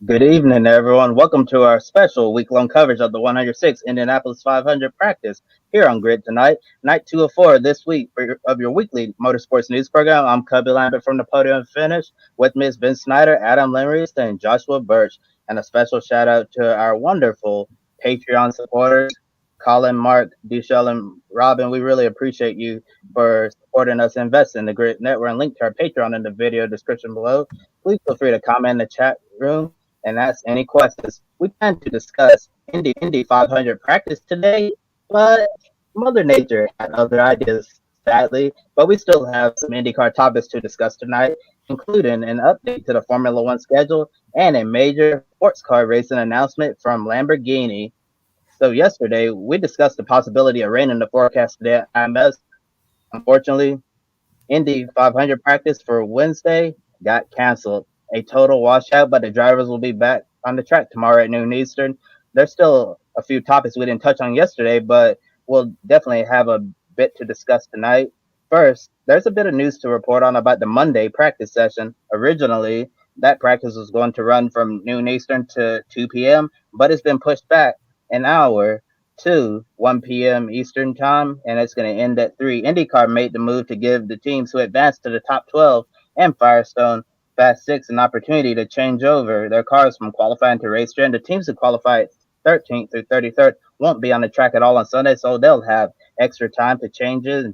Good evening, everyone. Welcome to our special week-long coverage of the 106 Indianapolis 500 practice here on Grid tonight, night 204 this week of your weekly motorsports news program. I'm Cubby Lambert from the Podium Finish. With me is Ben Snyder, Adam Lemries, and Joshua Birch. And a special shout out to our wonderful Patreon supporters, Colin, Mark, Dushel, and Robin. We really appreciate you for supporting us and investing in the Grid Network. And link to our Patreon in the video description below. Please feel free to comment in the chat room and ask any questions. We plan to discuss Indy 500 practice today, but Mother Nature had other ideas, sadly. But we still have some IndyCar topics to discuss tonight, including an update to the Formula One schedule and a major sports car racing announcement from Lamborghini. So yesterday, we discussed the possibility of rain in the forecast today at IMS. Unfortunately, Indy 500 practice for Wednesday got canceled. A total washout, but the drivers will be back on the track tomorrow at noon Eastern. There's still a few topics we didn't touch on yesterday, but we'll definitely have a bit to discuss tonight. First, there's a bit of news to report on about the Monday practice session. Originally, that practice was going to run from noon Eastern to 2 p.m., but it's been pushed back an hour to 1 p.m. Eastern time, and it's going to end at 3. IndyCar made the move to give the teams who advanced to the top 12 and Firestone Fast 6 an opportunity to change over their cars from qualifying to race trend. The teams who qualified 13th through 33rd won't be on the track at all on Sunday, so they'll have extra time to change it.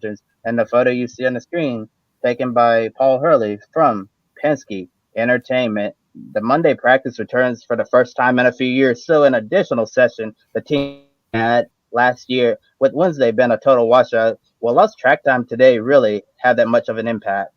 And the photo you see on the screen, taken by Paul Hurley from Penske Entertainment. The Monday practice returns for the first time in a few years, so an additional session the team had last year, with Wednesday being a total washout. Will lost track time today really have that much of an impact?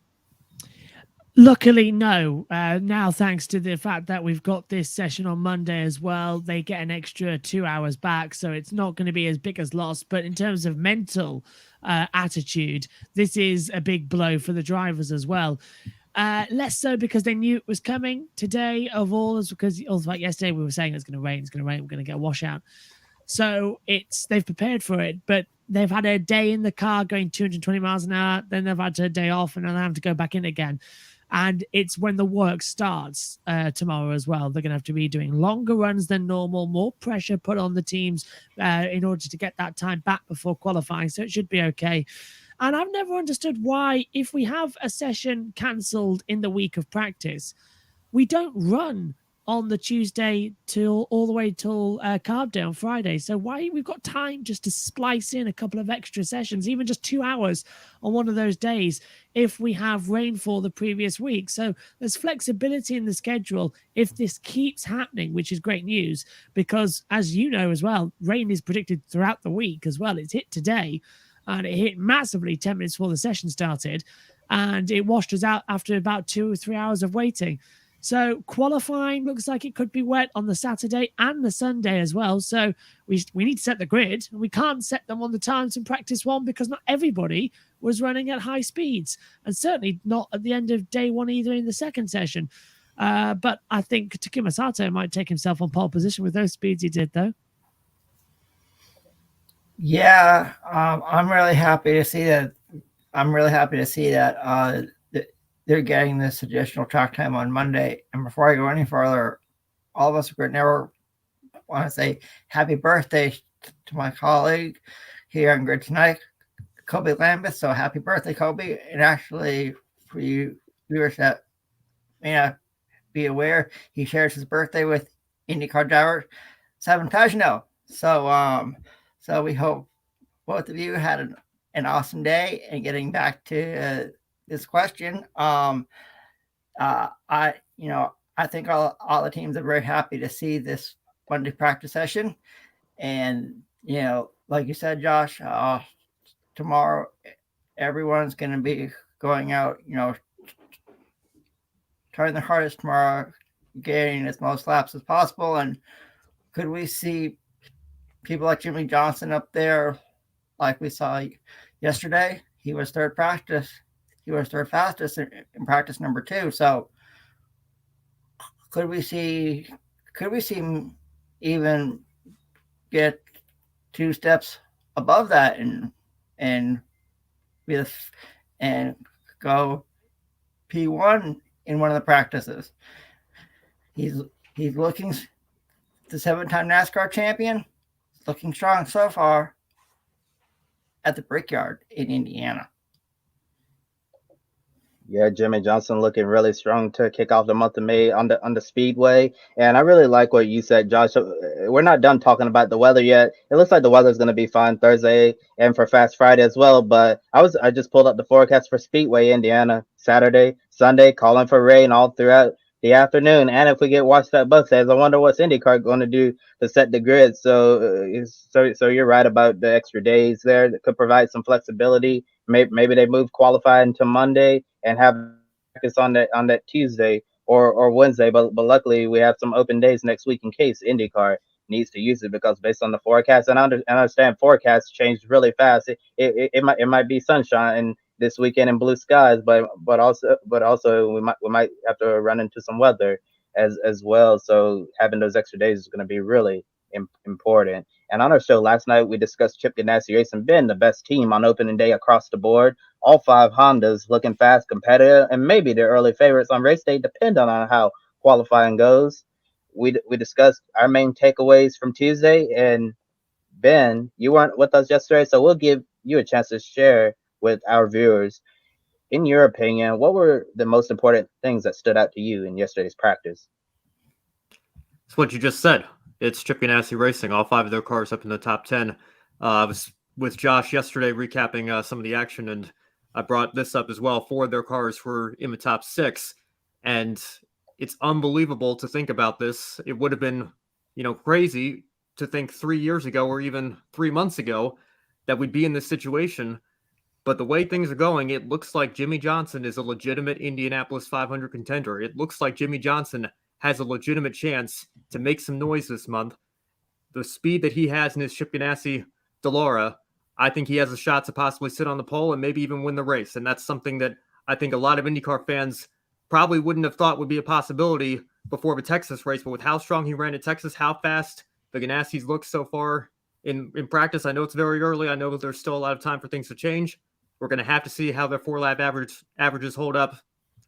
Luckily, no. Now, thanks to the fact that we've got this session on Monday as well, they get an extra 2 hours back, so it's not going to be as big as loss. But in terms of mental attitude, this is a big blow for the drivers as well. Less so because they knew it was coming today, of all, as because like yesterday we were saying it's going to rain, we're going to get a washout. So they've prepared for it, but they've had a day in the car going 220 miles an hour, then they've had a day off, and then they have to go back in again. And it's when the work starts tomorrow as well. They're going to have to be doing longer runs than normal, more pressure put on the teams in order to get that time back before qualifying. So it should be okay. And I've never understood why, if we have a session cancelled in the week of practice, we don't run on the Tuesday till all the way till carb day on Friday. So why we've got time just to splice in a couple of extra sessions, even just 2 hours on one of those days, if we have rainfall the previous week. So there's flexibility in the schedule if this keeps happening, which is great news, because as you know as well, rain is predicted throughout the week as well. It's hit today, and it hit massively 10 minutes before the session started, and it washed us out after about 2 or 3 hours of waiting. So qualifying looks like it could be wet on the Saturday and the Sunday as well. So we need to set the grid. We can't set them on the times in practice one because not everybody was running at high speeds, and certainly not at the end of day one either in the second session. But I think Takuma Sato might take himself on pole position with those speeds he did, though. Yeah, I'm really happy to see that. I'm really happy to see that they're getting this additional track time on Monday. And before I go any further, all of us at GRIDnet want to say happy birthday to my colleague here on Grid tonight, Kobe Lambeth. So happy birthday, Kobe. And actually, for you viewers that may not be aware, he shares his birthday with IndyCar driver Simon Pagenaud. So we hope both of you had an awesome day. And getting back to this question, I think all the teams are very happy to see this Monday practice session. And like you said, Josh, tomorrow everyone's going to be going out, trying their hardest tomorrow, getting as most laps as possible. And could we see people like Jimmy Johnson up there, like we saw yesterday? He was third practice. He was third fastest in practice number 2. So could we see even get 2 steps above that and go P1 in one of the practices? He's He's looking the 7-time NASCAR champion, looking strong so far at the Brickyard in Indiana. Yeah, Jimmy Johnson looking really strong to kick off the month of May on the Speedway, and I really like what you said, Josh. We're not done talking about the weather yet. It looks like the weather's going to be fine Thursday and for Fast Friday as well. But I just pulled up the forecast for Speedway, Indiana, Saturday, Sunday, calling for rain all throughout the afternoon. And if we get washed out both days, I wonder what's IndyCar going to do to set the grid. So you're right about the extra days there that could provide some flexibility. Maybe they move qualifying to Monday and have practice on that Tuesday or Wednesday. But luckily we have some open days next week in case IndyCar needs to use it, because based on the forecast, and I understand forecasts change really fast. It might be sunshine this weekend and blue skies, but also we might have to run into some weather as well. So having those extra days is going to be really important. And on our show last night, we discussed Chip Ganassi Racing being the best team on opening day across the board. All 5 Hondas looking fast, competitive, and maybe the early favorites on race day, depending on how qualifying goes. We discussed our main takeaways from Tuesday, and Ben, you weren't with us yesterday, so we'll give you a chance to share with our viewers. In your opinion, what were the most important things that stood out to you in yesterday's practice? It's what you just said. It's Chip Ganassi Racing, all 5 of their cars up in the top 10. I was with Josh yesterday recapping some of the action, and I brought this up as well. 4 of their cars were in the top 6, and it's unbelievable to think about this. It would have been, crazy to think 3 years ago or even 3 months ago that we'd be in this situation. But the way things are going, it looks like Jimmy Johnson is a legitimate Indianapolis 500 contender. It looks like Jimmy Johnson has a legitimate chance to make some noise this month. The speed that he has in his Chip Ganassi Dallara, I think he has a shot to possibly sit on the pole and maybe even win the race. And that's something that I think a lot of IndyCar fans probably wouldn't have thought would be a possibility before the Texas race. But with how strong he ran at Texas, how fast the Ganassis look so far in practice, I know it's very early. I know that there's still a lot of time for things to change. We're going to have to see how their 4-lap averages hold up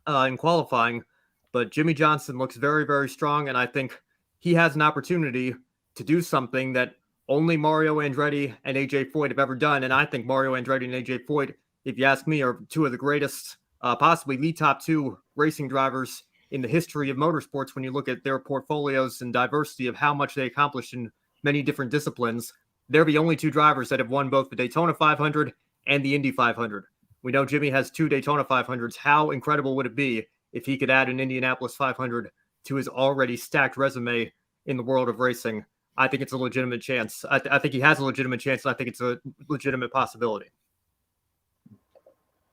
in qualifying. But Jimmy Johnson looks very, very strong, and I think he has an opportunity to do something that only Mario Andretti and AJ Foyt have ever done. And I think Mario Andretti and AJ Foyt, if you ask me, are 2 of the greatest, possibly the top 2 racing drivers in the history of motorsports when you look at their portfolios and diversity of how much they accomplished in many different disciplines. They're the only 2 drivers that have won both the Daytona 500 and the Indy 500. We know Jimmy has 2 Daytona 500s. How incredible would it be if he could add an Indianapolis 500 to his already stacked resume in the world of racing? I think it's a legitimate chance. I think he has a legitimate chance, and I think it's a legitimate possibility.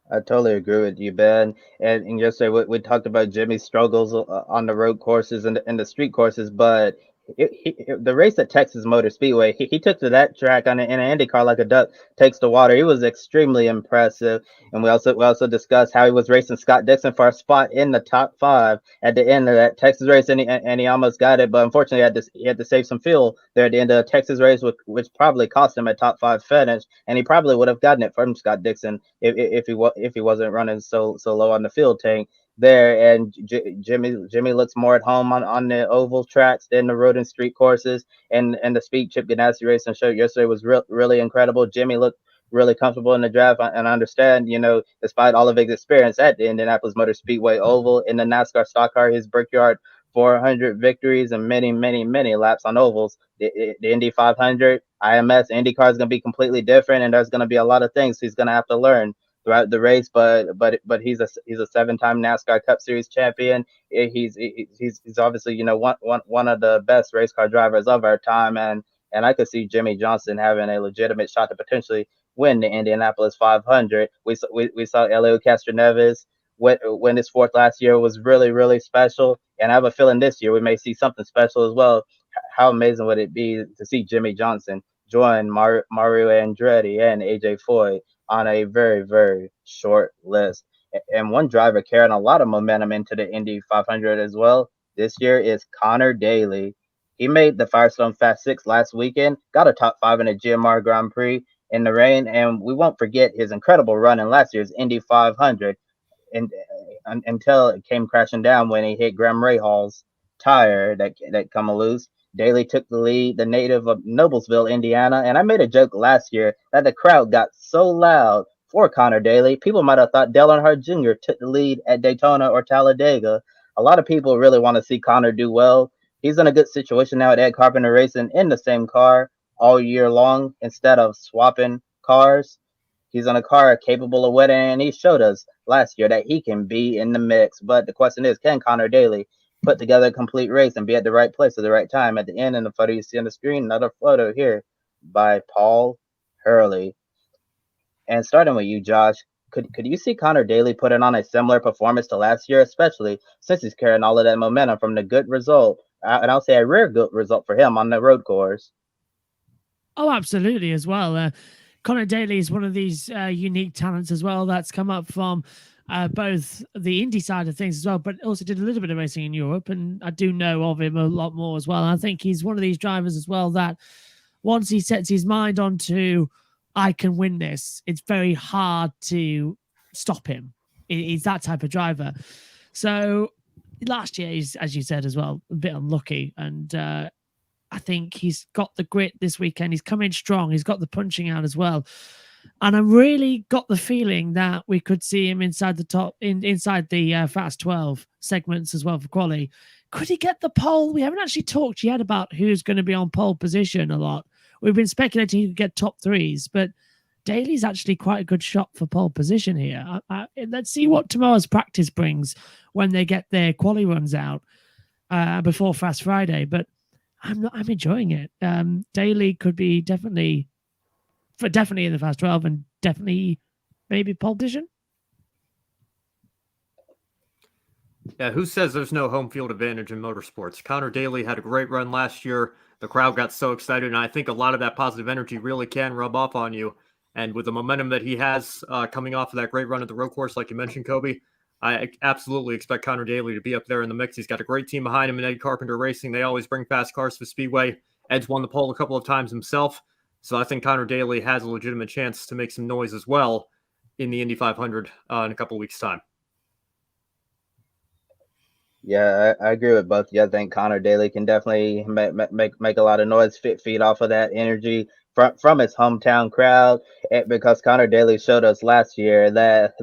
I totally agree with you, Ben. And yesterday we talked about Jimmy's struggles on the road courses and the street courses, but the race at Texas Motor Speedway, he took to that track in an Indy car like a duck takes the water. He was extremely impressive. And we also discussed how he was racing Scott Dixon for a spot in the top 5 at the end of that Texas race, and he almost got it, but unfortunately he had to save some fuel there at the end of the Texas race, which probably cost him a top 5 finish, and he probably would have gotten it from Scott Dixon if he wasn't running so low on the fuel tank there. And Jimmy looks more at home on the oval tracks than the road and street courses. And the speed Chip Ganassi Racing showed yesterday was really incredible. Jimmy looked really comfortable in the draft, and I understand, despite all of his experience at the Indianapolis Motor Speedway oval in the NASCAR stock car, his Brickyard 400 victories and many laps on ovals. The Indy 500, IMS, IndyCar is going to be completely different, and there's going to be a lot of things he's going to have to learn throughout the race, but he's a 7-time NASCAR Cup Series champion. He's obviously one of the best race car drivers of our time, and I could see Jimmy Johnson having a legitimate shot to potentially win the Indianapolis 500. We saw Elio Castroneves win his 4th last year. Was really special, and I have a feeling this year we may see something special as well. How amazing would it be to see Jimmy Johnson join Mario Andretti and AJ Foyt on a very short list? And one driver carrying a lot of momentum into the Indy 500 as well this year is Conor Daly. He made the Firestone Fast 6 last weekend, got a top 5 in the GMR Grand Prix in the rain, and we won't forget his incredible run in last year's Indy 500 until it came crashing down when he hit Graham Rahal's tire that come loose. Daley took the lead, the native of Noblesville, Indiana, and I made a joke last year that the crowd got so loud for Conor Daly, people might have thought Dale Earnhardt Jr. took the lead at Daytona or Talladega. A lot of people really want to see Conor do well. He's in a good situation now at Ed Carpenter Racing in the same car all year long instead of swapping cars. He's on a car capable of winning, and he showed us last year that he can be in the mix. But the question is, can Conor Daly put together a complete race and be at the right place at the right time? At the end, in the photo you see on the screen, another photo here by Paul Hurley. And starting with you, Josh, could you see Conor Daly putting on a similar performance to last year, especially since he's carrying all of that momentum from the good result, and I'll say a rare good result for him on the road course? Oh, absolutely as well. Conor Daly is one of these unique talents as well that's come up from both the Indy side of things as well, but also did a little bit of racing in Europe, and I do know of him a lot more as well. And I think he's one of these drivers as well that once he sets his mind onto, I can win this, it's very hard to stop him. He's that type of driver. So last year, he's, as you said as well, a bit unlucky, and I think he's got the grit this weekend. He's come in strong. He's got the punching out as well. And I really got the feeling that we could see him inside the top, inside the Fast 12 segments as well for quali. Could he get the pole? We haven't actually talked yet about who's going to be on pole position a lot. We've been speculating he could get top threes, but Daley's actually quite a good shot for pole position here. Let's see what tomorrow's practice brings when they get their quali runs out before Fast Friday. But I'm enjoying it. Daley could be definitely in the Fast 12 and definitely maybe pole position. Yeah, who says there's no home field advantage in motorsports? Conor Daly had a great run last year. The crowd got so excited, and I think a lot of that positive energy really can rub off on you. And with the momentum that he has coming off of that great run at the road course, like you mentioned, Kobe, I absolutely expect Conor Daly to be up there in the mix. He's got a great team behind him in Ed Carpenter Racing. They always bring fast cars to the Speedway. Ed's won the pole a couple of times himself. So I think Conor Daly has a legitimate chance to make some noise as well in the Indy 500 in a couple of weeks' time. Yeah, I agree with both of you. I think Conor Daly can definitely make a lot of noise, feed off of that energy from his hometown crowd, because Conor Daly showed us last year that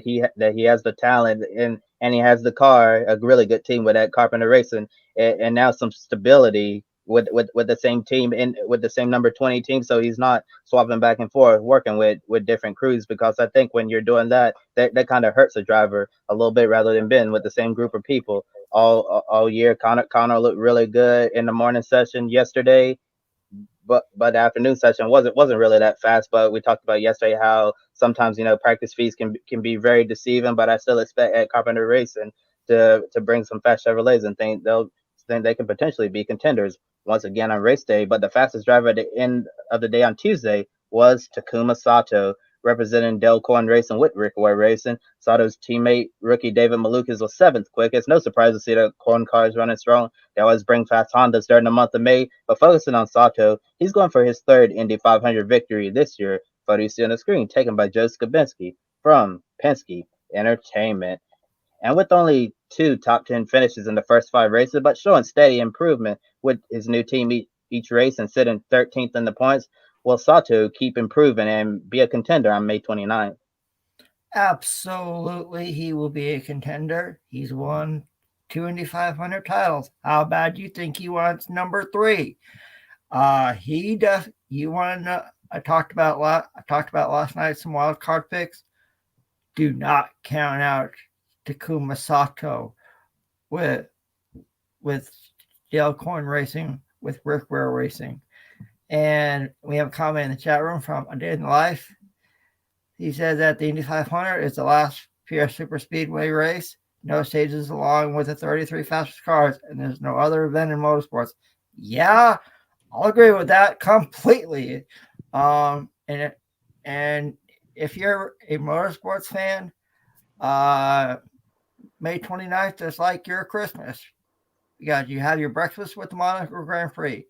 he has the talent and he has the car, a really good team with that Carpenter Racing, and now some stability with the same team with the same number 20 team, so he's not swapping back and forth working with different crews, because I think when you're doing that kind of hurts a driver a little bit rather than being with the same group of people all year. Conor looked really good in the morning session yesterday, but the afternoon session wasn't really that fast. But we talked about yesterday how sometimes practice fees can be very deceiving, but I still expect at Carpenter Racing to bring some fast Chevrolets and think they can potentially be contenders once again on race day. But the fastest driver at the end of the day on Tuesday was Takuma Sato, representing Delcorn Racing with Referral Racing. Sato's teammate, rookie David Malukas, was 7th quickest. No surprise to see the corn cars running strong. They always bring fast Hondas during the month of May. But focusing on Sato, he's going for his 3rd Indy 500 victory this year. Photo you see on the screen, taken by Joe Skabinski from Penske Entertainment. And with only 2 top 10 finishes in the first 5 races, but showing steady improvement with his new team each race and sitting 13th in the points, will Sato keep improving and be a contender on May 29th? Absolutely, he will be a contender. He's won 2 Indy 500 titles. How bad do you think he wants number 3? He does. You want to know? I talked about last night some wild card picks. Do not count out Takuma Sato with Delcorn Racing, with Referral Racing. And we have a comment in the chat room from A Day in the Life. He says that the Indy 500 is the last pure super speedway race. No stages along with the 33 fastest cars, and there's no other event in motorsports. Yeah, I'll agree with that completely. And if you're a motorsports fan, May 29th is like your Christmas. Because you have your breakfast with the Monaco Grand Prix.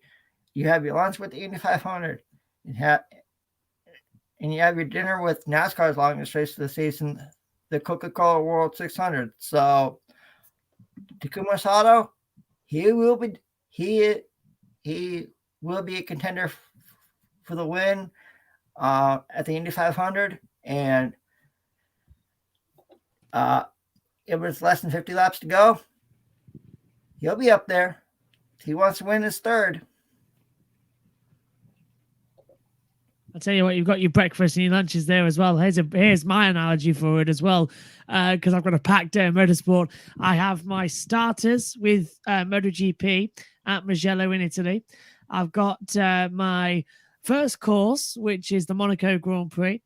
You have your lunch with the Indy 500. And you have your dinner with NASCAR's longest race of the season, the Coca-Cola World 600. So, Takuma Sato, he will be a contender for the win at the Indy 500, and it was less than 50 laps to go. He'll be up there. He wants to win his third. I'll tell you what, you've got your breakfast and your lunches there as well. Here's my analogy for it as well, because I've got a packed day of motorsport. I have my starters with MotoGP at Mugello in Italy. I've got my first course, which is the Monaco Grand Prix.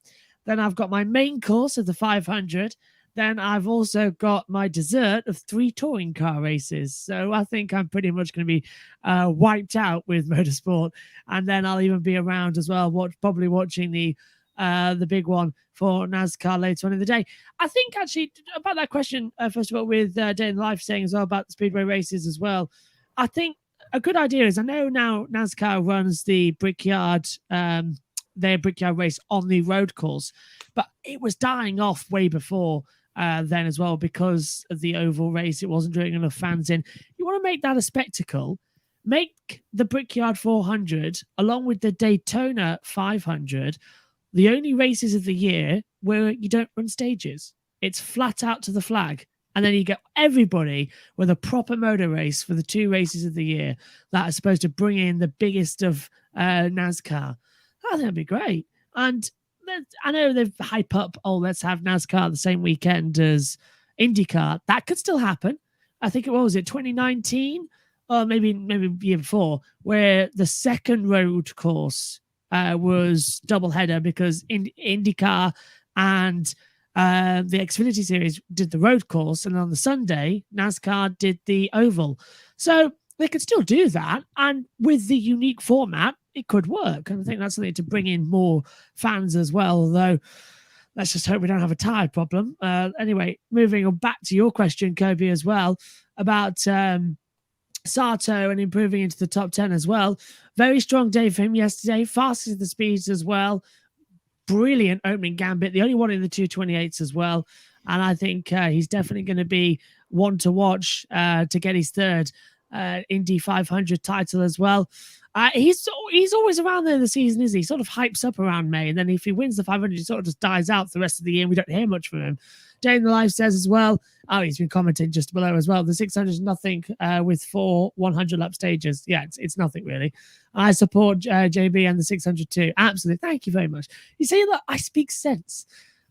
Then I've got my main course of the 500. Then I've also got my dessert of 3 touring car races. So I think I'm pretty much going to be wiped out with motorsport. And then I'll even be around as well, probably watching the big one for NASCAR later on in the day. I think actually about that question, first of all, with Day in Life saying as well about the speedway races as well. I think a good idea is, I know now NASCAR runs the Brickyard, their Brickyard race on the road course, but it was dying off way before then as well because of the oval race. It wasn't drawing enough fans in. You want to make that a spectacle, make the Brickyard 400 along with the Daytona 500 the only races of the year where you don't run stages. It's flat out to the flag. And then you get everybody with a proper motor race for the 2 races of the year that are supposed to bring in the biggest of NASCAR. I think that'd be great. And I know they've hype up, let's have NASCAR the same weekend as IndyCar. That could still happen. I think it was 2019 or maybe the year before, where the second road course was doubleheader because IndyCar and the Xfinity Series did the road course, and on the Sunday, NASCAR did the oval. So they could still do that, and with the unique format, it could work. And I think that's something to bring in more fans as well, although let's just hope we don't have a tire problem. Anyway, moving on back to your question, Kobe, as well, about Sato and improving into the top 10 as well. Very strong day for him yesterday, fastest of the speeds as well. Brilliant opening gambit, the only one in the 228s as well. And I think he's definitely going to be one to watch to get his third Indy 500 title as well. He's always around there in the season, is he? Sort of hypes up around May, and then if he wins the 500, he sort of just dies out the rest of the year and we don't hear much from him. Day in the Life says as well, he's been commenting just below as well, the 600 is nothing with 4 100-lap stages. Yeah, it's nothing really. I support JB and the 600 too. Absolutely. Thank you very much. You see, look, I speak sense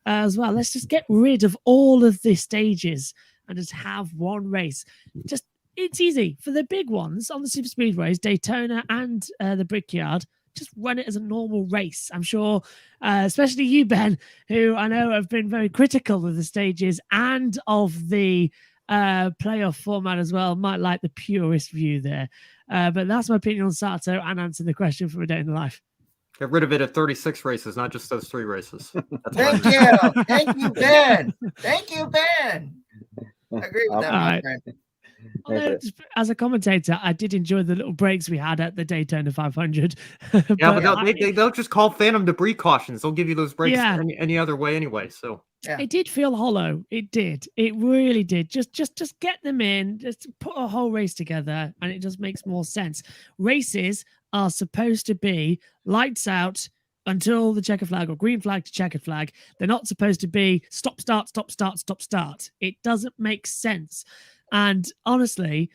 as well. Let's just get rid of all of the stages and just have one race. It's easy for the big ones on the super speedways, Daytona and the Brickyard. Just run it as a normal race. I'm sure, especially you, Ben, who I know have been very critical of the stages and of the playoff format as well, might like the purest view there. But that's my opinion on Sato and answer the question from A Day in the Life. Get rid of it at 36 races, not just those 3 races. Thank you. Thank you, Ben. Thank you, Ben. I agree with that, my friend. Although, as a commentator, I did enjoy the little breaks we had at the Daytona 500. Yeah, but they'll just call phantom debris cautions. They'll give you those breaks any other way anyway. So It did feel hollow. It did. It really did. Just get them in. Just put a whole race together, and it just makes more sense. Races are supposed to be lights out until the checker flag or green flag to checkered flag. They're not supposed to be stop, start, stop, start, stop, start. It doesn't make sense. And honestly,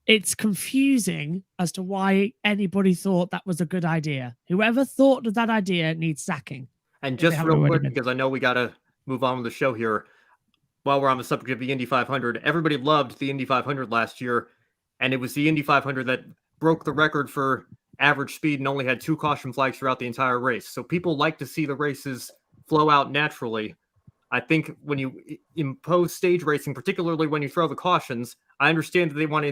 it's confusing as to why anybody thought that was a good idea. Whoever thought of that idea needs sacking. And just real quick, because I know we got to move on with the show here. While we're on the subject of the Indy 500, everybody loved the Indy 500 last year. And it was the Indy 500 that broke the record for average speed and only had 2 caution flags throughout the entire race. So people like to see the races flow out naturally. I think when you impose stage racing, particularly when you throw the cautions, I understand that they want to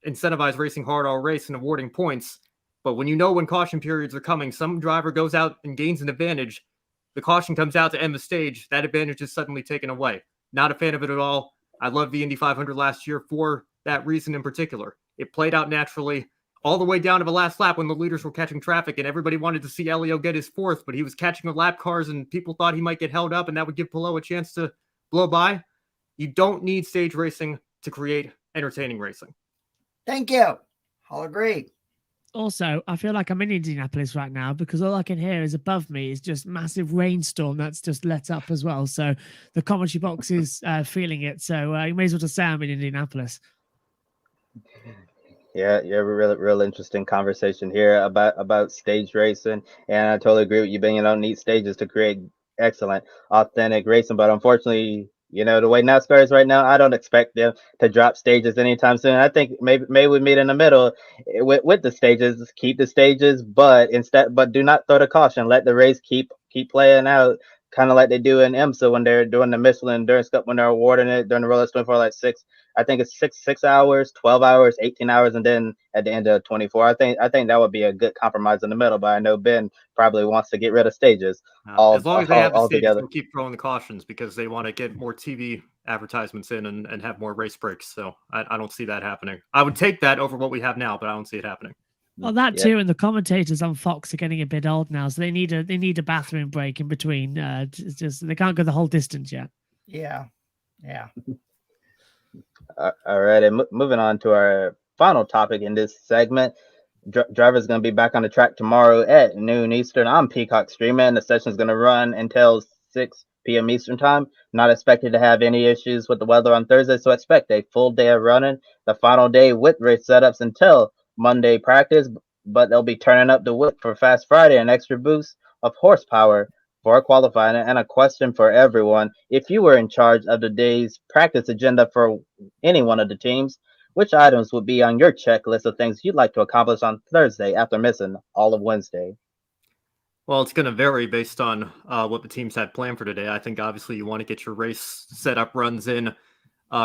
incentivize racing hard all race and awarding points. But when you know when caution periods are coming, some driver goes out and gains an advantage. The caution comes out to end the stage. That advantage is suddenly taken away. Not a fan of it at all. I loved the Indy 500 last year for that reason in particular. It played out naturally all the way down to the last lap when the leaders were catching traffic and everybody wanted to see Elio get his 4th, but he was catching the lap cars and people thought he might get held up and that would give Palou a chance to blow by. You don't need stage racing to create entertaining racing. Thank you. I'll agree. Also, I feel like I'm in Indianapolis right now because all I can hear is above me is just massive rainstorm that's just let up as well. So the commentary box is feeling it. So you may as well just say I'm in Indianapolis. Yeah, real interesting conversation here about stage racing, and I totally agree with you. Being need stages to create excellent, authentic racing, but unfortunately, the way NASCAR is right now, I don't expect them to drop stages anytime soon. I think maybe we meet in the middle with the stages, keep the stages, but do not throw the caution. Let the race keep playing out, kind of like they do in IMSA when they're doing the Michelin Endurance Cup when they're awarding it during the Rolex 24, like 6 hours, 12 hours, 18 hours, and then at the end of 24. I think that would be a good compromise in the middle, but I know Ben probably wants to get rid of stages as long as they have the stages, together. they'll keep throwing the cautions because they want to get more TV advertisements in and have more race breaks. So I don't see that happening. I would take that over what we have now, but I don't see it happening. Well, that too, and the commentators on Fox are getting a bit old now, so they need a bathroom break in between. Just they can't go the whole distance yet. Yeah. All right, and moving on to our final topic in this segment. Driver's going to be back on the track tomorrow at noon Eastern. I'm Peacock streaming. The session is going to run until 6 p.m. Eastern time. Not expected to have any issues with the weather on Thursday, so expect a full day of running. The final day with race setups until Monday practice, but they'll be turning up the whip for Fast Friday, an extra boost of horsepower for qualifying. And a question for everyone: if you were in charge of the day's practice agenda for any one of the teams, which items would be on your checklist of things you'd like to accomplish on Thursday after missing all of Wednesday? Well, it's going to vary based on what the teams had planned for today. I think obviously you want to get your race setup runs in,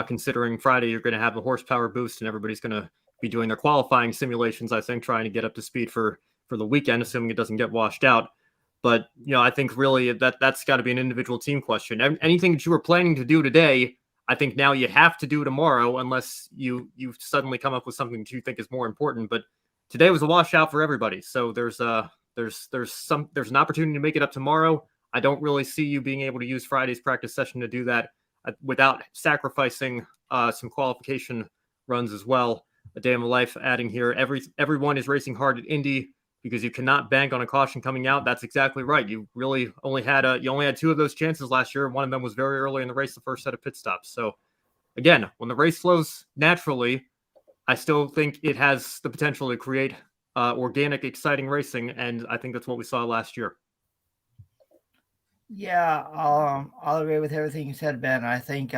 considering Friday you're going to have a horsepower boost and everybody's going to be doing their qualifying simulations, I think, trying to get up to speed for the weekend, assuming it doesn't get washed out. But, I think really that's got to be an individual team question. Anything that you were planning to do today, I think now you have to do tomorrow unless you suddenly come up with something that you think is more important. But today was a washout for everybody. So there's an opportunity to make it up tomorrow. I don't really see you being able to use Friday's practice session to do that without sacrificing some qualification runs as well. A day in my life adding here. Everyone is racing hard at Indy because you cannot bank on a caution coming out. That's exactly right. You really only had two of those chances last year. One of them was very early in the race, the first set of pit stops. So again, when the race flows naturally, I still think it has the potential to create organic, exciting racing, and I think that's what we saw last year. Yeah, I'll agree with everything you said, Ben. I think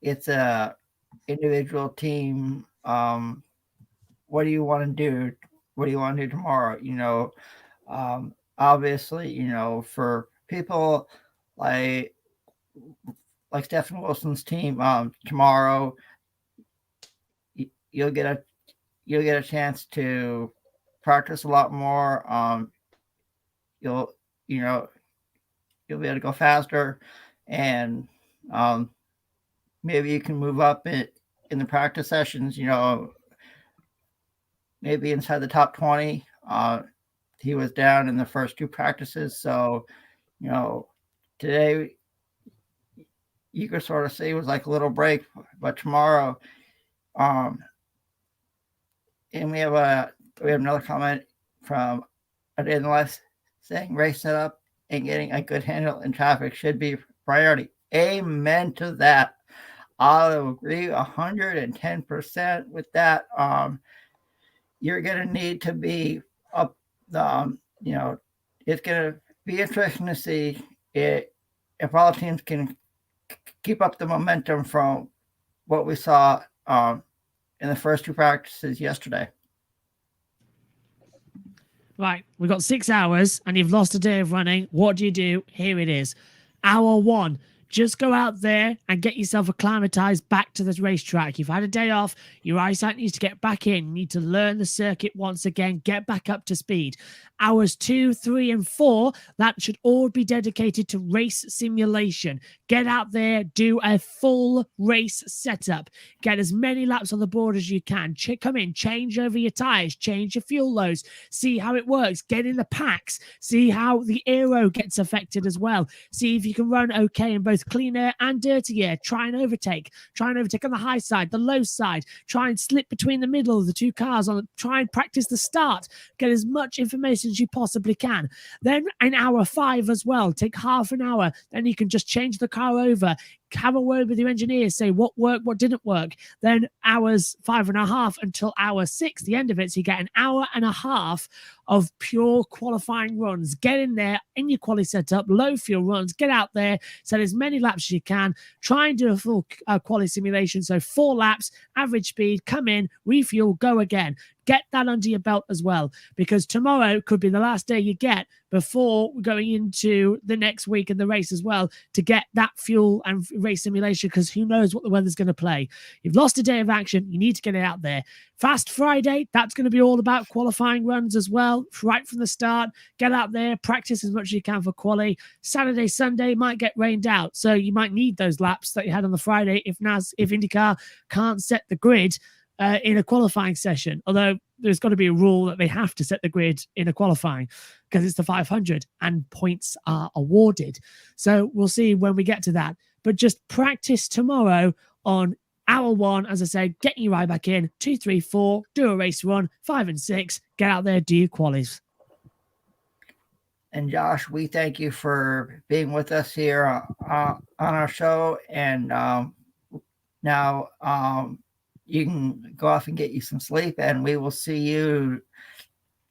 it's a individual team. What do you want to do? What do you want to do tomorrow? Obviously, for people like Stephen Wilson's team, tomorrow you'll get a chance to practice a lot more. You'll be able to go faster, and maybe you can move up in the practice sessions. Maybe inside the top 20. He was down in the first two practices, so today you could sort of say it was like a little break, but tomorrow, and we have another comment from a day in the life saying race setup and getting a good handle in traffic should be priority. Amen to that. I'll agree 110% with that. You're going to need to be up. It's going to be interesting to see if all teams can keep up the momentum from what we saw in the first two practices yesterday. Right, we've got 6 hours and you've lost a day of running. What do? Here it is. Hour 1. Just go out there and get yourself acclimatized back to this racetrack. You've had a day off. Your eyesight needs to get back in. You need to learn the circuit once again. Get back up to speed. Hours 2, 3, and 4, that should all be dedicated to race simulation. Get out there, do a full race setup. Get as many laps on the board as you can. Come in, change over your tires, change your fuel loads, see how it works. Get in the packs, see how the aero gets affected as well. See if you can run okay in both both clean air and dirty air. Try and overtake on the high side, the low side. Try and slip between the middle of the two cars. Try and practice the start. Get as much information as you possibly can. Then in hour 5 as well, take half an hour. Then you can just change the car over. Have a word with your engineers, say what worked, what didn't work. Then hours 5.5 until hour 6, the end of it. So you get an hour and a half of pure qualifying runs. Get in there in your quali setup, low fuel runs, get out there, set as many laps as you can. Try and do a full quali simulation. So 4 laps, average speed, come in, refuel, go again. Get that under your belt as well, because tomorrow could be the last day you get before going into the next week in the race as well, to get that fuel and race simulation, because who knows what the weather's going to play. You've lost a day of action. You need to get it out there. Fast Friday, that's going to be all about qualifying runs as well, right from the start. Get out there, practice as much as you can for quali. Saturday, Sunday might get rained out, so you might need those laps that you had on the Friday if IndyCar can't set the grid in a qualifying session. Although there's got to be a rule that they have to set the grid in a qualifying, because it's the 500 and points are awarded. So we'll see when we get to that. But just practice tomorrow on hour 1, as I said, getting your ride back in, 2, 3, 4, do a race run, 5 and 6, get out there, do your qualies. And Josh, we thank you for being with us here on our show. And now you can go off and get you some sleep, and we will see you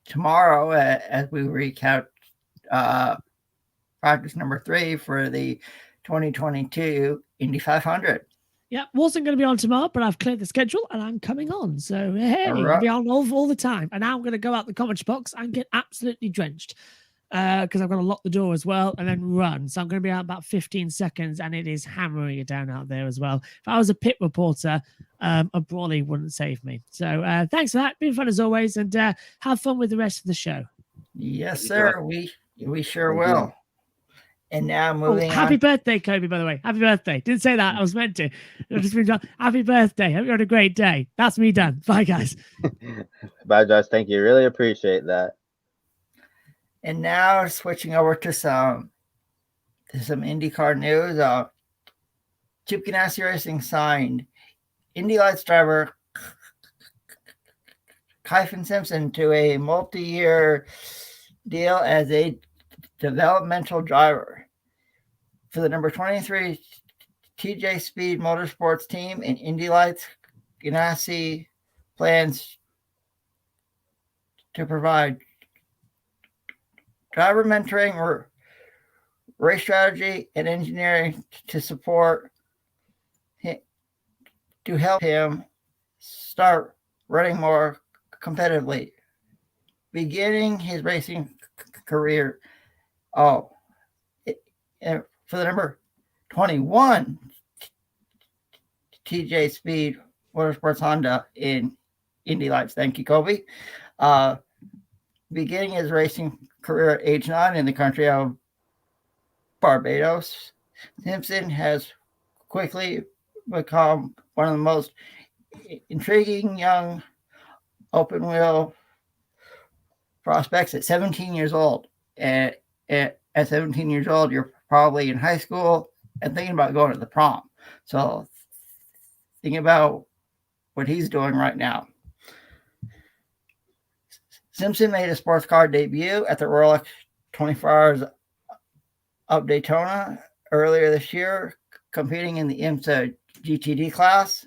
tomorrow as we recap practice number 3 for the 2022 Indy 500. Yeah, wasn't going to be on tomorrow, but I've cleared the schedule and I'm coming on. So hey, right. I'll be on all the time. And now I'm going to go out the commentary box and get absolutely drenched, because I've got to lock the door as well and then run. So I'm going to be out about 15 seconds, and it is hammering it down out there as well. If I was a pit reporter, a brawly wouldn't save me. So thanks for that. Been fun as always, and have fun with the rest of the show. Yes, sir. We sure will. And now moving happy on. birthday, Kobe, by the way. Happy birthday. Didn't say that. I was meant to. I've just been done. Happy birthday. Hope you had a great day. That's me done. Bye, guys. Bye, Josh. Thank you. Really appreciate that. And now switching over to some IndyCar news. Chip Ganassi Racing signed Indy Lights driver Kyphin Simpson to a multi-year deal as a developmental driver for the number 23 TJ Speed Motorsports team in Indy Lights. Ganassi plans to provide driver mentoring, race strategy, and engineering to support him, to help him start running more competitively. Beginning his racing career, for the number 21 TJ Speed Motorsports Honda in Indy Lights. Thank you, Kobe. Beginning his racing career at age 9 in the country of Barbados, Simpson has quickly become one of the most intriguing young open wheel prospects at 17 years old. At 17 years old, you're probably in high school and thinking about going to the prom. So think about what he's doing right now. Simpson made a sports car debut at the Rolex 24 Hours of Daytona earlier this year, competing in the IMSA GTD class.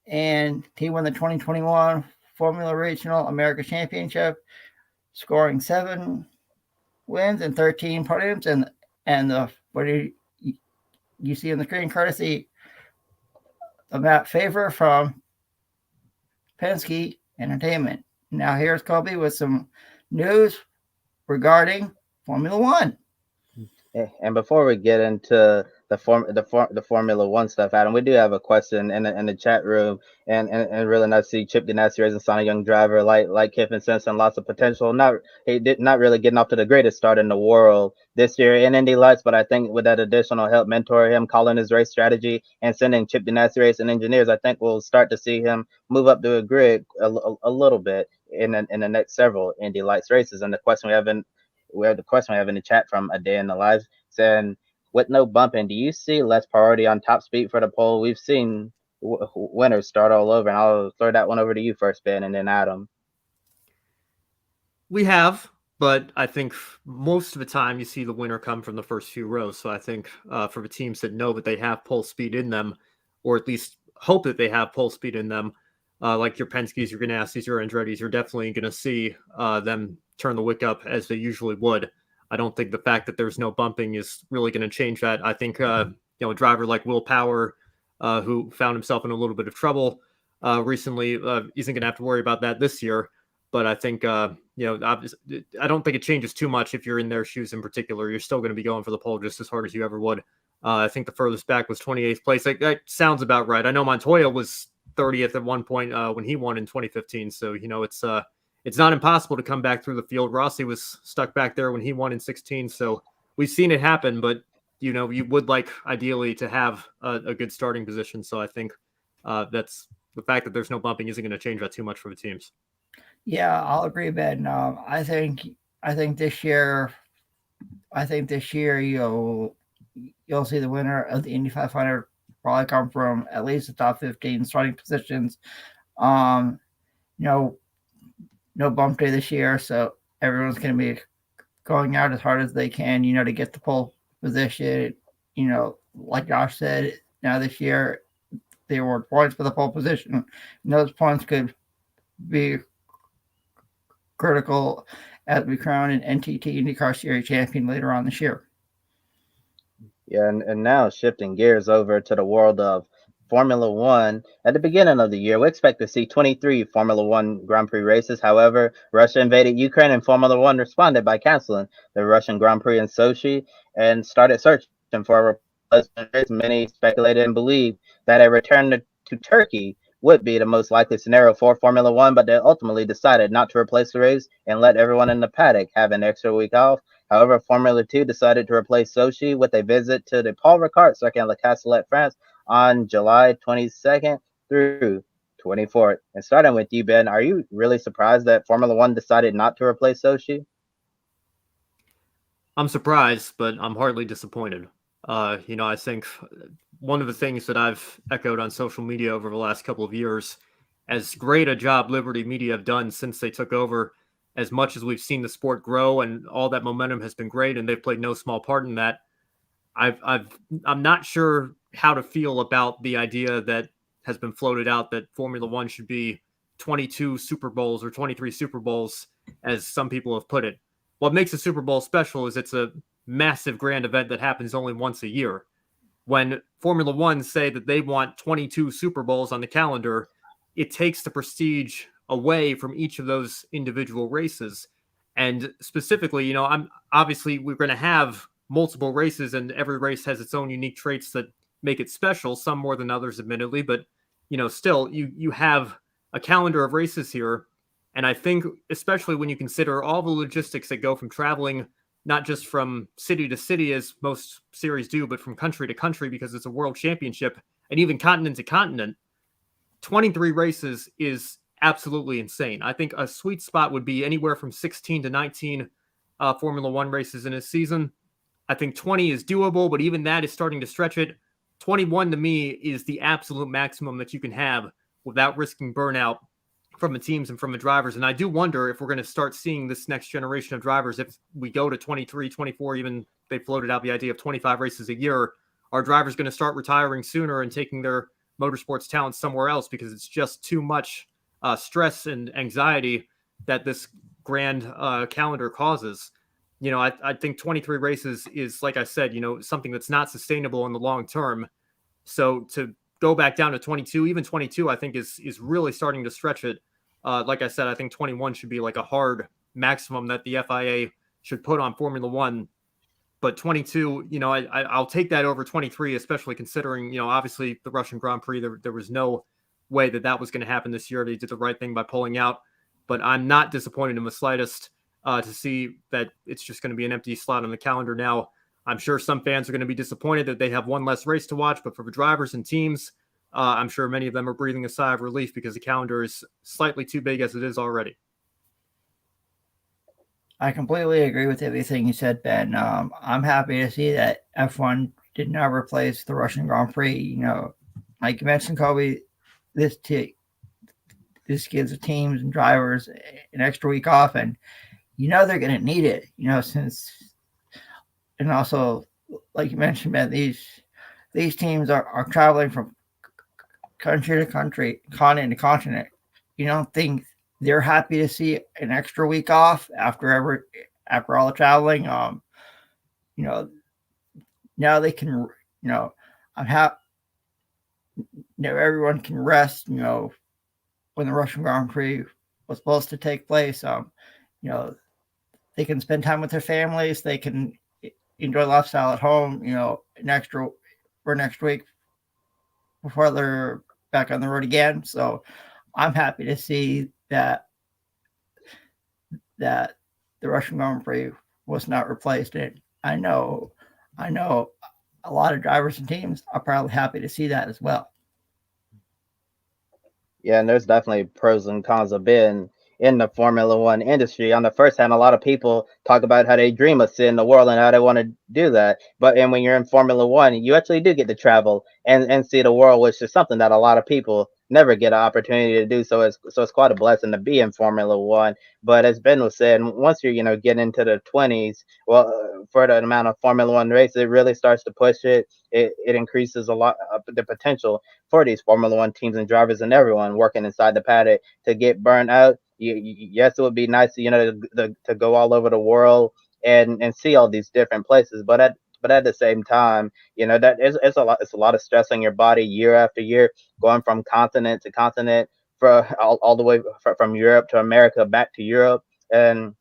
And he won the 2021 Formula Regional America Championship, scoring 7 wins and 13 podiums. And the what you see on the screen, courtesy of Matt Favor from Penske Entertainment. Now here's Kobe with some news regarding Formula One. And before we get into the Formula One stuff, Adam, we do have a question in the chat room, and really nice to see Chip Ganassi Racing sign a young driver like Kyphin Simpson, lots of potential. Not really getting off to the greatest start in the world this year in Indy Lights, but I think with that additional help, mentor him, calling his race strategy, and sending Chip Ganassi Racing engineers, I think we'll start to see him move up to a grid a little bit in the next several Indy Lights races. And the question we have in the chat from A Day in the Life saying, with no bumping, do you see less priority on top speed for the pole? We've seen winners start all over, and I'll throw that one over to you first, Ben, and then Adam. We have, but I think most of the time you see the winner come from the first few rows. So I think for the teams that know that they have pole speed in them, or at least hope that they have pole speed in them, like your Penske's, your Ganassis, your Andretti's, you're definitely going to see them turn the wick up as they usually would. I don't think the fact that there's no bumping is really going to change that. I think a driver like Will Power, who found himself in a little bit of trouble recently, isn't going to have to worry about that this year. But I think, I don't think it changes too much if you're in their shoes in particular. You're still going to be going for the pole just as hard as you ever would. I think the furthest back was 28th place. That sounds about right. I know Montoya was 30th at one point when he won in 2015. So, it's not impossible to come back through the field. Rossi was stuck back there when he won in 16. So we've seen it happen, but, you would like ideally to have a good starting position. So I think that's the fact that there's no bumping isn't going to change that too much for the teams. Yeah, I'll agree, Ben. I think this year you'll see the winner of the Indy 500 probably come from at least the top 15 starting positions. No bump day this year, so everyone's going to be going out as hard as they can, to get the pole position. Like Josh said, now this year they award points for the pole position, and those points could be critical as we crown an NTT IndyCar Series champion later on this year. Yeah, and now shifting gears over to the world of Formula One. At the beginning of the year, we expect to see 23 Formula One Grand Prix races. However, Russia invaded Ukraine, and Formula One responded by canceling the Russian Grand Prix in Sochi and started searching for a replacement. Many speculated and believed that a return to Turkey would be the most likely scenario for Formula One, but they ultimately decided not to replace the race and let everyone in the paddock have an extra week off. However, Formula 2 decided to replace Sochi with a visit to the Paul Ricard circuit in La Castellette, France on July 22nd through 24th. And starting with you, Ben, are you really surprised that Formula One decided not to replace Sochi? I'm surprised, but I'm hardly disappointed. I think one of the things that I've echoed on social media over the last couple of years, as great a job Liberty Media have done since they took over, as much as we've seen the sport grow and all that momentum has been great, and they've played no small part in that, I'm not sure how to feel about the idea that has been floated out that Formula One should be 22 Super Bowls or 23 Super Bowls, as some people have put it. What makes a Super Bowl special is it's a massive grand event that happens only once a year. When Formula One say that they want 22 Super Bowls on the calendar, it takes the prestige away from each of those individual races. And specifically, we're going to have multiple races, and every race has its own unique traits that make it special, some more than others, admittedly, but still you have a calendar of races here. And I think, especially when you consider all the logistics that go from traveling, not just from city to city, as most series do, but from country to country, because it's a world championship, and even continent to continent, 23 races is absolutely insane. I think a sweet spot would be anywhere from 16 to 19 Formula One races in a season. I think 20 is doable, but even that is starting to stretch it. 21 to me is the absolute maximum that you can have without risking burnout from the teams and from the drivers. And I do wonder if we're going to start seeing this next generation of drivers, if we go to 23, 24, even they floated out the idea of 25 races a year, are drivers going to start retiring sooner and taking their motorsports talent somewhere else because it's just too much stress and anxiety that this grand calendar causes. I think 23 races is, like I said, something that's not sustainable in the long term. So to go back down to 22, even 22, I think is really starting to stretch it. Like I said, I think 21 should be like a hard maximum that the FIA should put on Formula One. But 22, I'll take that over 23, especially considering, obviously the Russian Grand Prix, there was no way that was going to happen this year. They did the right thing by pulling out. But I'm not disappointed in the slightest to see that it's just going to be an empty slot on the calendar now. I'm sure some fans are going to be disappointed that they have one less race to watch, but for the drivers and teams, I'm sure many of them are breathing a sigh of relief because the calendar is slightly too big as it is already. I completely agree with everything you said, Ben. I'm happy to see that F1 did not replace the Russian Grand Prix. You know, like you mentioned, Kobe, this gives teams and drivers an extra week off, and you know they're going to need it. You know, and also, like you mentioned, Ben, these teams are traveling from country to country, continent to continent. You don't think they're happy to see an extra week off after all the traveling? You know, now they can. You know, I'm happy. Now everyone can rest. You know, when the Russian Grand Prix was supposed to take place, you know, they can spend time with their families. They can enjoy lifestyle at home. You know, next week before they're back on the road again. So I'm happy to see that the Russian Grand Prix was not replaced. And I know a lot of drivers and teams are probably happy to see that as well. Yeah, and there's definitely pros and cons of being in the Formula One industry. On the first hand, a lot of people talk about how they dream of seeing the world and how they want to do that. But and when you're in Formula One, you actually do get to travel and see the world, which is something that a lot of people never get an opportunity to do. So it's quite a blessing to be in Formula One. But as Ben was saying, once you're get into the 20s, well, for the amount of Formula One races, it really starts to push it. It increases a lot the potential for these Formula One teams and drivers and everyone working inside the paddock to get burned out. Yes, it would be nice, to go all over the world and see all these different places, but at the same time, that it's a lot. It's a lot of stress on your body year after year, going from continent to continent, for all the way from Europe to America, back to Europe, and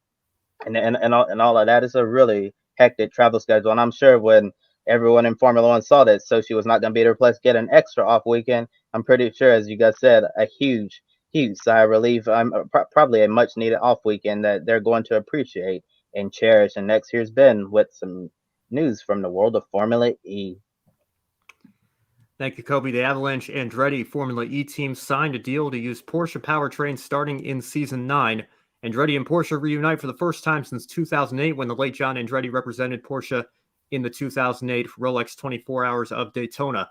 all of that. Is a really hectic travel schedule, and I'm sure when everyone in Formula One saw that Sochi was not going to be replaced, get an extra off weekend. I'm pretty sure, as you guys said, a huge sigh of relief. Probably a much needed off weekend that they're going to appreciate and cherish. And next, here's Ben with some news from the world of Formula E. Thank you, Kobe. The Avalanche Andretti Formula E team signed a deal to use Porsche powertrain starting in Season 9. Andretti and Porsche reunite for the first time since 2008, when the late John Andretti represented Porsche in the 2008 Rolex 24 Hours of Daytona.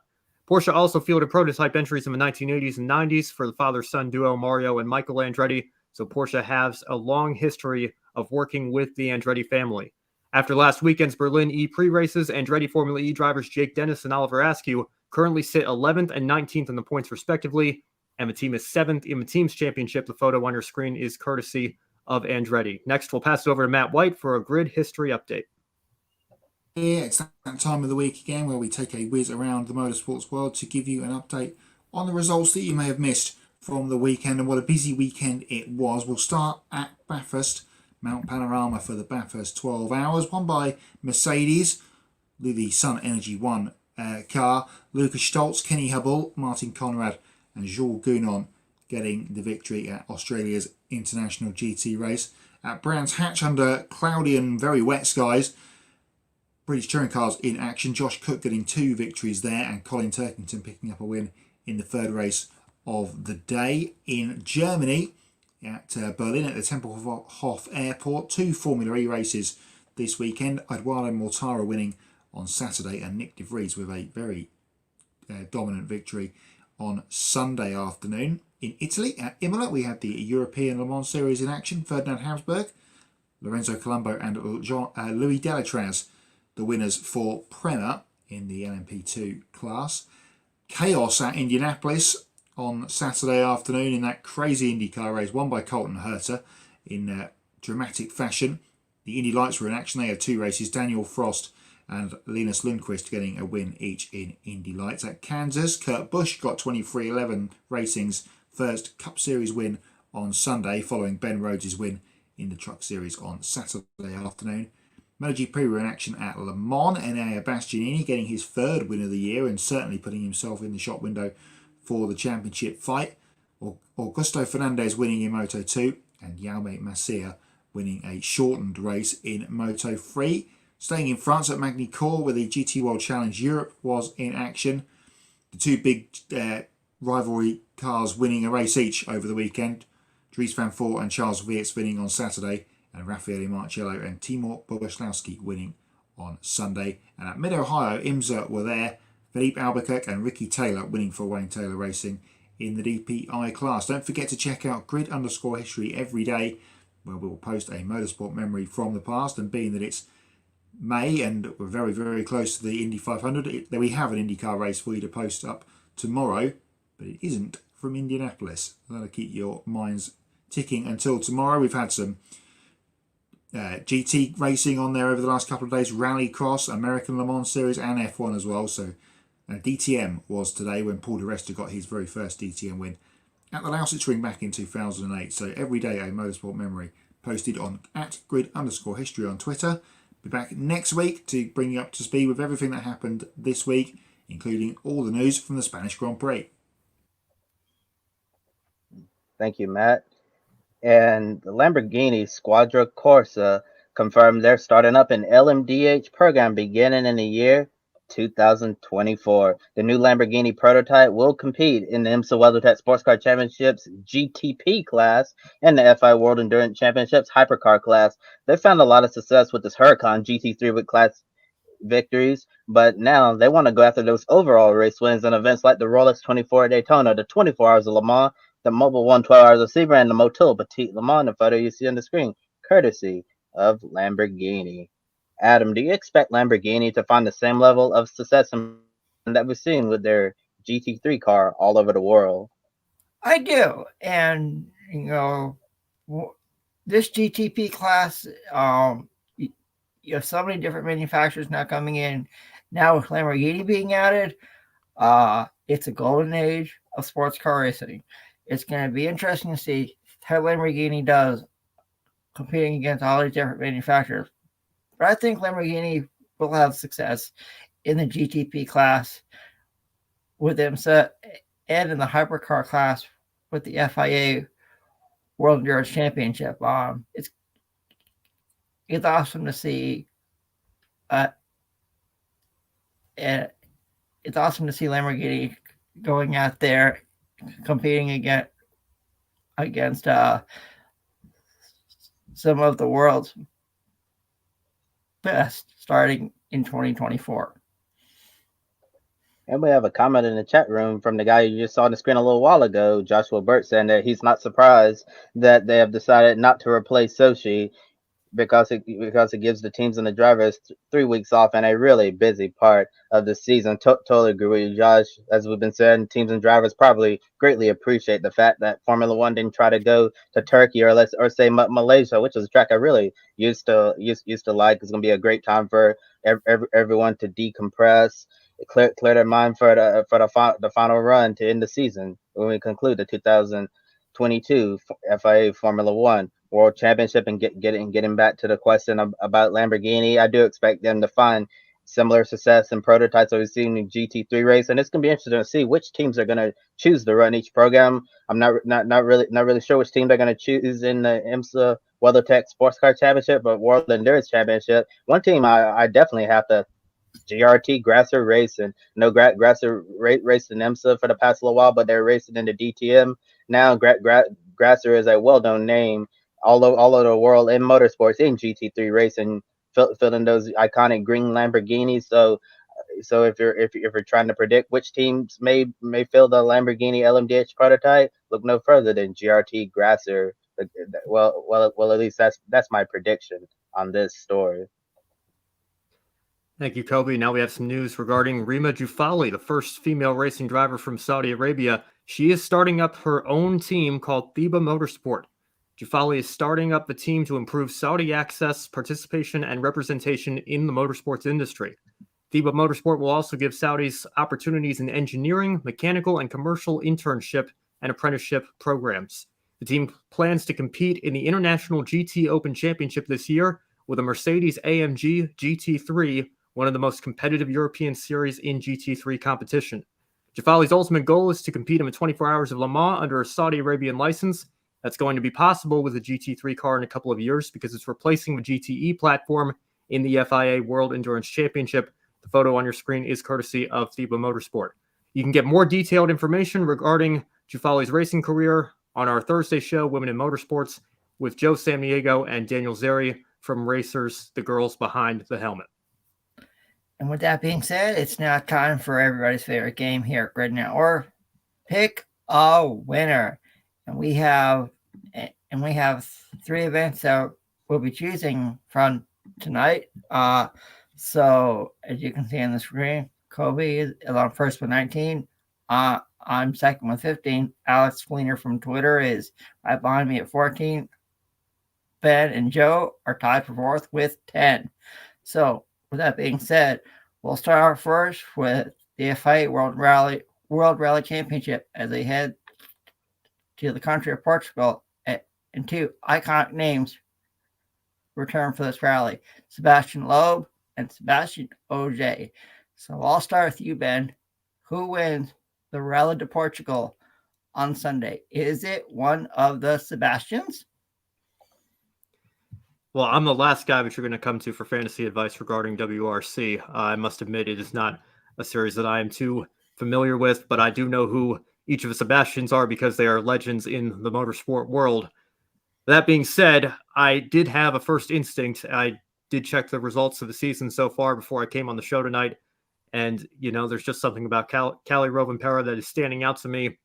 Porsche also fielded prototype entries in the 1980s and 90s for the father-son duo Mario and Michael Andretti, so Porsche has a long history of working with the Andretti family. After last weekend's Berlin E pre-races, Andretti Formula E drivers Jake Dennis and Oliver Askew currently sit 11th and 19th in the points respectively, and the team is 7th in the team's championship. The photo on your screen is courtesy of Andretti. Next, we'll pass it over to Matt White for a grid history update. Here, it's that time of the week again where we take a whiz around the motorsports world to give you an update on the results that you may have missed from the weekend, and what a busy weekend it was. We'll start at Bathurst, Mount Panorama for the Bathurst 12 Hours, won by Mercedes, the Sun Energy 1 car, Lucas Stoltz, Kenny Hubble, Martin Conrad and Jules Gounon getting the victory at Australia's International GT race. At Brands Hatch, under cloudy and very wet skies, British touring cars in action. Josh Cook getting 2 victories there, and Colin Turkington picking up a win in the third race of the day. In Germany, at Berlin at the Tempelhof Airport, 2 Formula E races this weekend. Eduardo Mortara winning on Saturday, and Nick de Vries with a very dominant victory on Sunday afternoon. In Italy, at Imola, we had the European Le Mans Series in action. Ferdinand Habsburg, Lorenzo Colombo and Louis Delatraz, the winners for Prema in the LMP2 class. Chaos at Indianapolis on Saturday afternoon in that crazy IndyCar race, won by Colton Herta in dramatic fashion. The Indy Lights were in action. They had 2 races. Daniel Frost and Linus Lundqvist getting a win each in Indy Lights. At Kansas, Kurt Busch got 2311 Racing's first Cup Series win on Sunday, following Ben Rhodes' win in the Truck Series on Saturday afternoon. MotoGP were in action at Le Mans. Enea Bastianini getting his 3rd win of the year and certainly putting himself in the shop window for the championship fight. Augusto Fernandez winning in Moto2, and Jaume Masia winning a shortened race in Moto3. Staying in France at Magny Cours, where the GT World Challenge Europe was in action. The 2 big rivalry cars winning a race each over the weekend. Dries Van Voort and Charles Weerts winning on Saturday, and Raffaele Marcello and Timur Bogoslawski winning on Sunday. And at Mid-Ohio, IMSA were there. Philippe Albuquerque and Ricky Taylor winning for Wayne Taylor Racing in the DPI class. Don't forget to check out grid_history every day, where we will post a motorsport memory from the past. And being that it's May and we're very, very close to the Indy 500, we have an IndyCar race for you to post up tomorrow, but it isn't from Indianapolis. That'll keep your minds ticking until tomorrow. We've had some GT racing on there over the last couple of days, Rally Cross, American Le Mans Series and F1 as well. So DTM was today when Paul di Resta got his very first DTM win at the Lausitz Ring back in 2008. So every day a motorsport memory posted on @grid_history on Twitter. Be back next week to bring you up to speed with everything that happened this week, including all the news from the Spanish Grand Prix. Thank you, Matt. And the Lamborghini Squadra Corsa confirmed they're starting up an LMDH program beginning in the year 2024. The new Lamborghini Prototype will compete in the IMSA WeatherTech Sports Car Championships GTP class and the FI World Endurance Championships Hypercar class. They found a lot of success with this Huracan GT3 with class victories, but now they want to go after those overall race wins in events like the Rolex 24 at Daytona, the 24 Hours of Le Mans, the Mobile 1 12 Hours of Sebring, and the Motul Petite Le Mans, the photo you see on the screen, courtesy of Lamborghini. Adam, do you expect Lamborghini to find the same level of success that we've seen with their GT3 car all over the world? I do. And, this GTP class, you have so many different manufacturers now coming in. Now with Lamborghini being added, it's a golden age of sports car racing. It's going to be interesting to see how Lamborghini does competing against all these different manufacturers. But I think Lamborghini will have success in the GTP class with IMSA and in the hypercar class with the FIA World Endurance Championship. It's awesome to see. It's awesome to see Lamborghini going out there competing against some of the world's best starting in 2024. And we have a comment in the chat room from the guy you just saw on the screen a little while ago, Joshua Burt, saying that he's not surprised that they have decided not to replace Sochi because it gives the teams and the drivers 3 weeks off and a really busy part of the season. Totally agree with you, Josh. As we've been saying, teams and drivers probably greatly appreciate the fact that Formula One didn't try to go to Turkey or say Malaysia, which is a track I really used to like. It's going to be a great time for everyone to decompress, clear their mind for the final run to end the season when we conclude the 2022 FIA Formula One World Championship. And getting back to the question about Lamborghini, I do expect them to find similar success in prototypes that we've seen in the GT3 race, and it's going to be interesting to see which teams are going to choose to run each program. I'm not really sure which team they're going to choose in the IMSA WeatherTech Sports Car Championship, but World Endurance Championship. One team I definitely have to. GRT Grasser Racing. No, Grasser raced in IMSA for the past little while, but they're racing in the DTM now. Grasser is a well-known name all over the world in motorsports, in GT3 racing, filling those iconic green Lamborghinis. So if you're trying to predict which teams may fill the Lamborghini LMDH prototype, look no further than GRT Grasser. Well, at least that's my prediction on this story. Thank you, Kobe. Now we have some news regarding Rima Jufali, the first female racing driver from Saudi Arabia. She is starting up her own team called Theba Motorsport. Jufali is starting up the team to improve Saudi access, participation, and representation in the motorsports industry. Theba Motorsport will also give Saudis opportunities in engineering, mechanical, and commercial internship and apprenticeship programs. The team plans to compete in the International GT Open Championship this year with a Mercedes-AMG GT3, one of the most competitive European series in GT3 competition. Jafali's ultimate goal is to compete in the 24 Hours of Le Mans under a Saudi Arabian license. That's going to be possible with a GT3 car in a couple of years because it's replacing the GTE platform in the FIA World Endurance Championship. The photo on your screen is courtesy of Theba Motorsport. You can get more detailed information regarding Jufali's racing career on our Thursday show, Women in Motorsports, with Joe Samaniego and Daniel Zeri from Racers, the girls behind the helmet. And with that being said, it's now time for everybody's favorite game here at GRIDnet, or Pick a Winner. And we have 3 events that we'll be choosing from tonight. So as you can see on the screen, Kobe is on first with 19. I'm second with 15. Alex Fleener from Twitter is right behind me at 14. Ben and Joe are tied for fourth with 10. So with that being said, we'll start first with the FIA World Rally Championship as they head to the country of Portugal, and 2 iconic names return for this rally: Sebastian Loeb and Sebastian Ogier. So I'll start with you, Ben. Who wins the Rally de Portugal on Sunday? Is it one of the Sebastians? Well, I'm the last guy that you're going to come to for fantasy advice regarding WRC. I must admit it is not a series that I am too familiar with, but I do know who each of the Sebastians are because they are legends in the motorsport world. That being said, I did have a first instinct. I did check the results of the season so far before I came on the show tonight. And, there's just something about Cali Rovanpera that is standing out to me.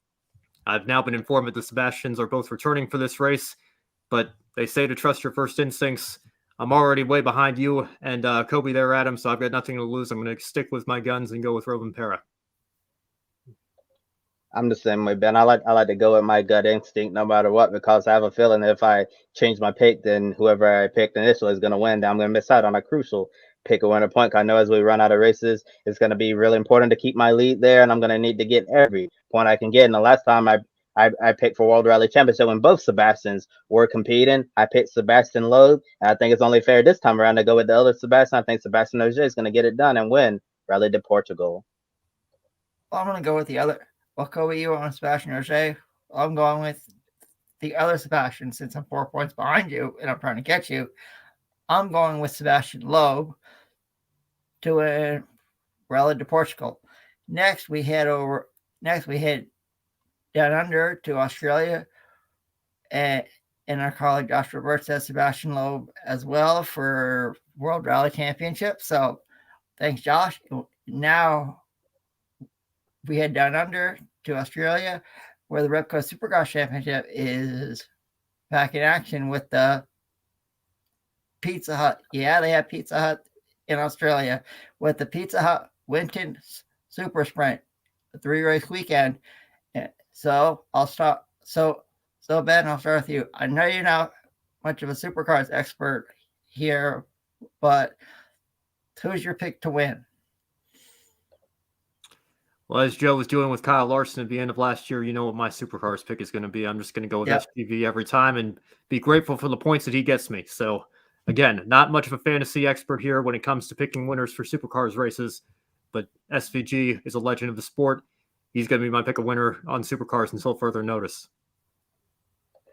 I've now been informed that the Sebastians are both returning for this race, but they say to trust your first instincts. I'm already way behind you and Kobe there, Adam, so I've got nothing to lose. I'm going to stick with my guns and go with Rovanpera. I'm the same way, Ben. I like to go with my gut instinct no matter what, because I have a feeling that if I change my pick, then whoever I picked initially is going to win. Then I'm going to miss out on a crucial pick a winner point. I know as we run out of races, it's going to be really important to keep my lead there, and I'm going to need to get every point I can get. And the last time I picked for World Rally Championship when both Sebastians were competing, I picked Sebastian Loeb, and I think it's only fair this time around to go with the other Sebastian. I think Sebastian Ogier is going to get it done and win Rally de Portugal. I'm going to go with the other. Well, Kobe, you on Sebastian Ogier. I'm going with the other Sebastian since I'm 4 points behind you and I'm trying to get you. I'm going with Sebastian Loeb to win Rally de Portugal. Next, we head down under to Australia, and our colleague Josh Roberts has Sebastian Loeb as well for World Rally Championship. So thanks, Josh. Now we head down under to Australia, where the Repco Supercross Championship is back in action with the Pizza Hut. Yeah, they have Pizza Hut in Australia with the Pizza Hut Winton Super Sprint, a 3-race weekend. So I'll start. So Ben, I'll start with you. I know you're not much of a supercars expert here, but who's your pick to win? Well, as Joe was doing with Kyle Larson at the end of last year, you know what my supercars pick is going to be. I'm just going to go with SPV every time and be grateful for the points that he gets me. So, again, not much of a fantasy expert here when it comes to picking winners for supercars races, but SVG is a legend of the sport. He's going to be my pick of winner on supercars until further notice.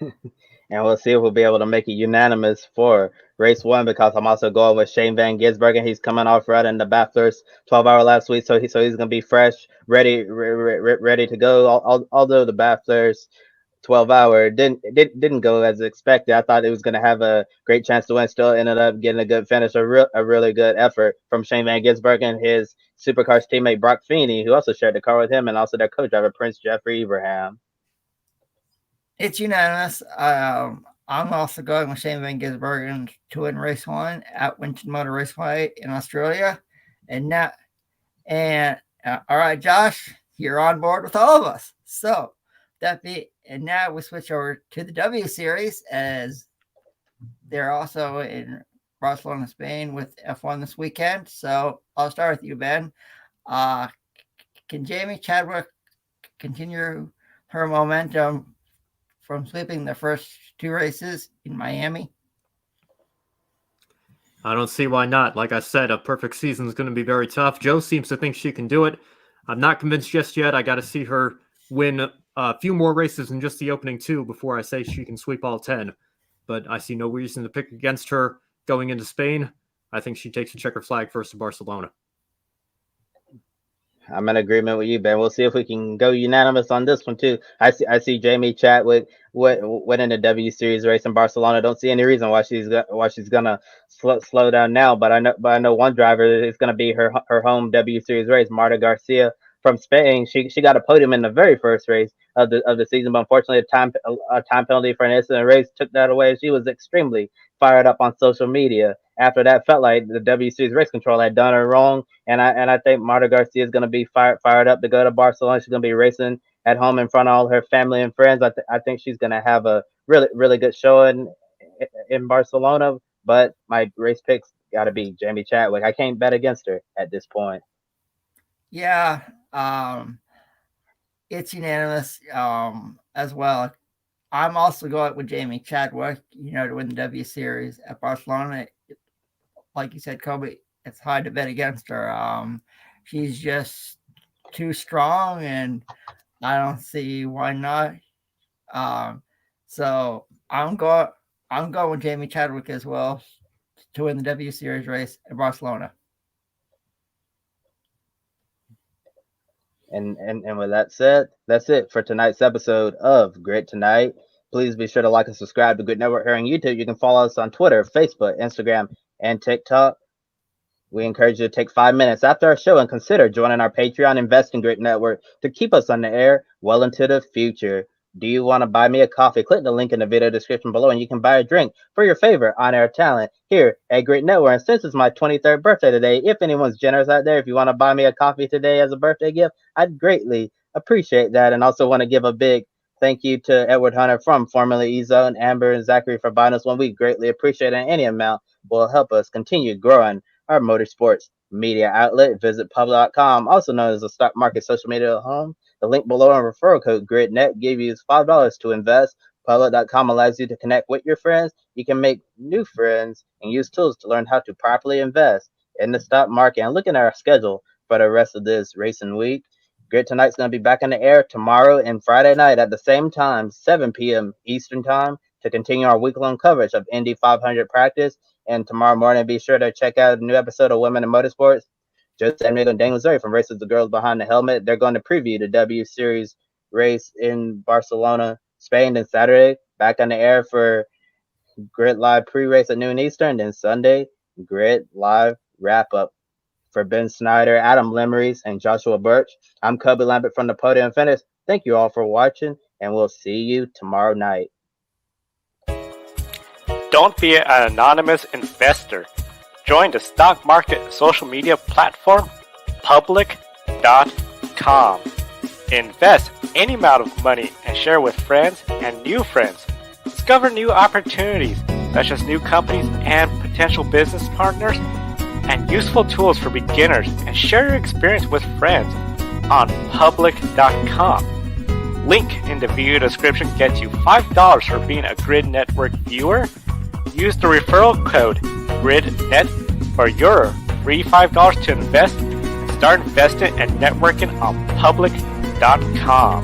And we'll see if we'll be able to make it unanimous for race 1, because I'm also going with Shane Van Gisbergen. He's coming off running the Bathurst 12-hour last week, so he's going to be fresh, ready to go. Although the Bathurst 12-hour didn't go as expected, I thought it was going to have a great chance to win. Still ended up getting a good finish, a really good effort from Shane Van Gisbergen, his supercars teammate Brock Feeney, who also shared the car with him, and also their co-driver Prince Jeffrey Ibrahim. It's unanimous. I'm also going with Shane Van Gisbergen to win race 1 at Winton Motor Raceway in Australia. And all right, Josh, you're on board with all of us. So and now we switch over to the W Series, as they're also in Barcelona, Spain with F1 this weekend. So I'll start with you, Ben. Can Jamie Chadwick continue her momentum from sweeping the first 2 races in Miami? I don't see why not. Like I said, a perfect season is going to be very tough. Joe seems to think she can do it. I'm not convinced just yet. I got to see her win a few more races than just the opening 2 before I say she can sweep all 10. But I see no reason to pick against her going into Spain. I think she takes a checker flag first to Barcelona. I'm in agreement with you, Ben. We'll see if we can go unanimous on this one too. I see Jamie Chadwick winning the W Series race in Barcelona. Don't see any reason why she's gonna slow down now. But I know one driver is gonna be her home W Series race, Marta Garcia from Spain. She got a podium in the very first race of the season, but unfortunately a time penalty for an incident race took that away. She was extremely fired up on social media after that. Felt like the W Series race control had done her wrong. And I think Marta Garcia is going to be fired up to go to Barcelona. She's going to be racing at home in front of all her family and friends. I think she's going to have a really good showing in Barcelona. But my race picks got to be Jamie Chadwick. I can't bet against her at this point. Yeah, it's unanimous as well. I'm also going with Jamie Chadwick, to win the W Series at Barcelona. Like you said, Kobe, it's hard to bet against her. She's just too strong, and I don't see why not. So I'm going with Jamie Chadwick as well to win the W Series race at Barcelona. And with that said, that's it for tonight's episode of Grid Tonight. Please be sure to like and subscribe to Grid Network here on YouTube. You can follow us on Twitter, Facebook, Instagram, and TikTok. We encourage you to take 5 minutes after our show and consider joining our Patreon Investing Grid Network to keep us on the air well into the future. Do you want to buy me a coffee? Click the link in the video description below and you can buy a drink for your favorite on-air talent here at Grid Network. And since it's my 23rd birthday today, if anyone's generous out there, if you want to buy me a coffee today as a birthday gift, I'd greatly appreciate that. And also want to give a big thank you to Edward Hunter from formerly E-Zone, Amber, and Zachary for buying us one. We greatly appreciate it. Any amount will help us continue growing our motorsports media outlet. Visit public.com, also known as the stock market social media home. The link below and referral code GRIDnet give you $5 to invest. Public.com allows you to connect with your friends. You can make new friends and use tools to learn how to properly invest in the stock market. And looking at our schedule for the rest of this racing week, Grid Tonight's going to be back in the air tomorrow and Friday night at the same time, 7 p.m. Eastern Time, to continue our week-long coverage of Indy 500 practice. And tomorrow morning, be sure to check out a new episode of Women in Motorsports. Joseph Amigo and Daniel Zuri from Races the Girls Behind the Helmet. They're going to preview the W Series race in Barcelona, Spain, and Saturday. Back on the air for Grid Live pre-race at noon Eastern. Then Sunday, Grid Live wrap-up for Ben Snyder, Adam Lemeries, and Joshua Birch. I'm Kobe Lambert from the Podium Finish. Thank you all for watching, and we'll see you tomorrow night. Don't be an anonymous investor. Join the stock market social media platform, public.com. Invest any amount of money and share with friends and new friends. Discover new opportunities, such as new companies and potential business partners, and useful tools for beginners, and share your experience with friends on public.com. Link in the video description gets you $5 for being a Grid Network viewer. Use the referral code GRIDnet for your free $5 to invest and start investing and networking on public.com.